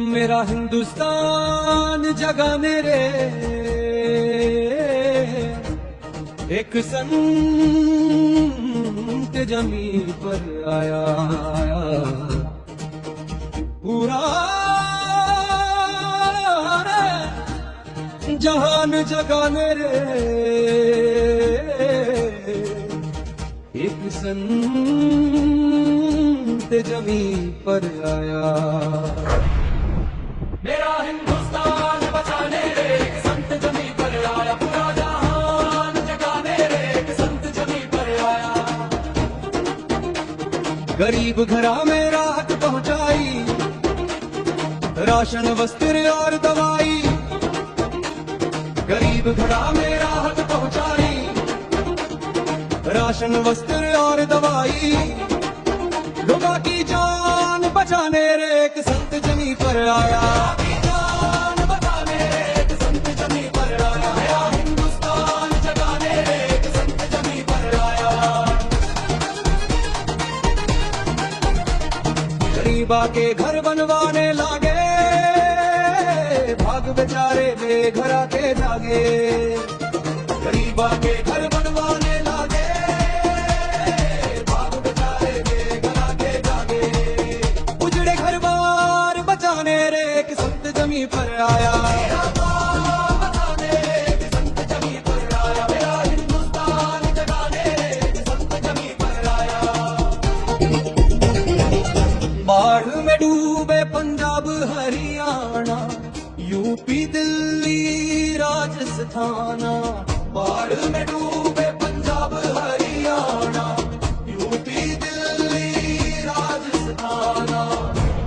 मेरा हिंदुस्तान जगाने रे एक संत जमीन पर आया, पूरा जहान जगाने रे एक संत जमीन पर आया। मेरा हिंदुस्तान बचाने रे एक संत जमीन पर आया, पूरा जहान जगाने रे एक संत जमीन पर आया। गरीब घरा में राहत पहुंचाई, राशन वस्त्र और दवाई। गरीब घरा में राहत पहुंचाई, राशन वस्त्र और दवाई। लोगों की जान बचाने रे एक संत जमीन पर आया, जान बचाने रे एक संत जमीन पर आया। मेरा हिंदुस्तान जगाने रे एक संत जमीन पर आया। गरीबा के घर बनवाने लागे, भाग बेचारे बेघरा के जागे। गरीबा के घर बनवाने लागे, भाग बेचारे बेघरा के जागे। उजड़े घर बार बचाने रे एक संत जमीन पर आया, बचाने रे एक संत जमीन पर आया। मेरा हिंदुस्तान जगाने रे एक संत जमीन पर आया। बाढ़ में डूबे पंजाब हरियाणा, यूपी दिल्ली राजस्थान। बाढ़ में डूबे पंजाब हरियाणा, यूपी दिल्ली राजस्थान।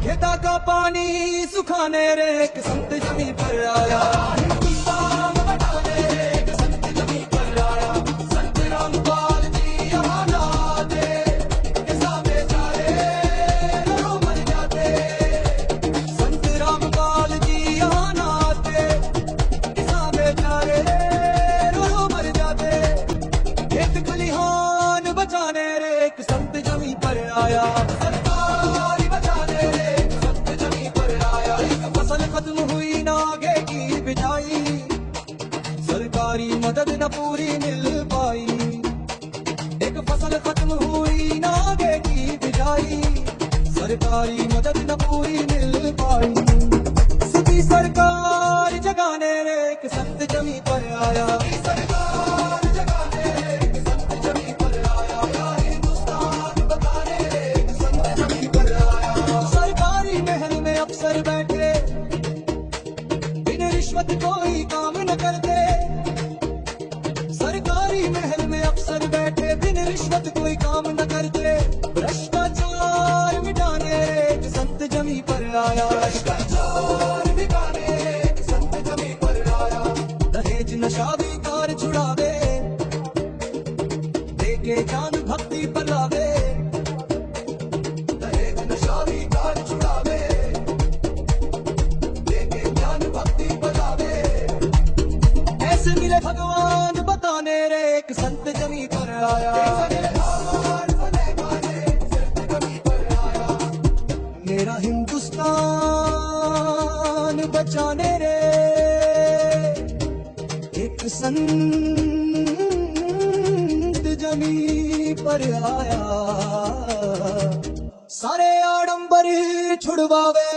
खेता का पानी सुखाने रे एक संत जमीन पर आया, हिंदुस्तान बचाने रे एक संत जमीन पर आया। संत रामपाल जी यहाँ नाते, किसा बेचारे रो मर जाते। संत रामपाल जी यहाँ नाते, किसान बेचारे रो मर जाते। खेत खलिहान बचाने रे एक संत जमीन पर आया, सरकारी बचाने रे एक संत जमीन पर आया। एक फसल खत्म हुई ना आगे की बिजाई, सरकारी मदद न पूरी मिल पाई। एक फसल खत्म हुई ना आगे की बिजाई, सरकारी मदद न पूरी मिल पाई। सुखी सरकार जगाने रे एक संत जमीन पर आया, सरकार जगाने रे एक संत जमीन पर आया। मेरा हिंदुस्तान बचाने रे एक संत जमीन पर आया। सरकारी महल में अफसर बैठे, बिन रिश्वत कोई काम न करते। सरकारी महल में अफसर बैठे, बिन रिश्वत कोई काम न करते। भ्रष्टाचार मिटाने रे एक संत जमीन पर आया, भ्रष्टाचार मिटाने रे एक संत जमीन पर आया। दहेज नशा विकार छुड़ावे, देके जान भक्ति पर लावे। दहेज नशा विकार छुड़ावे, देके ज्ञान भक्ति बजावे। ऐसे मिले भगवान बताने रे एक संत जमीन पर आया। मेरा हिंदुस्तान बचाने रे एक संत जमीन पर आया। सारे आडंबर छुड़वावे,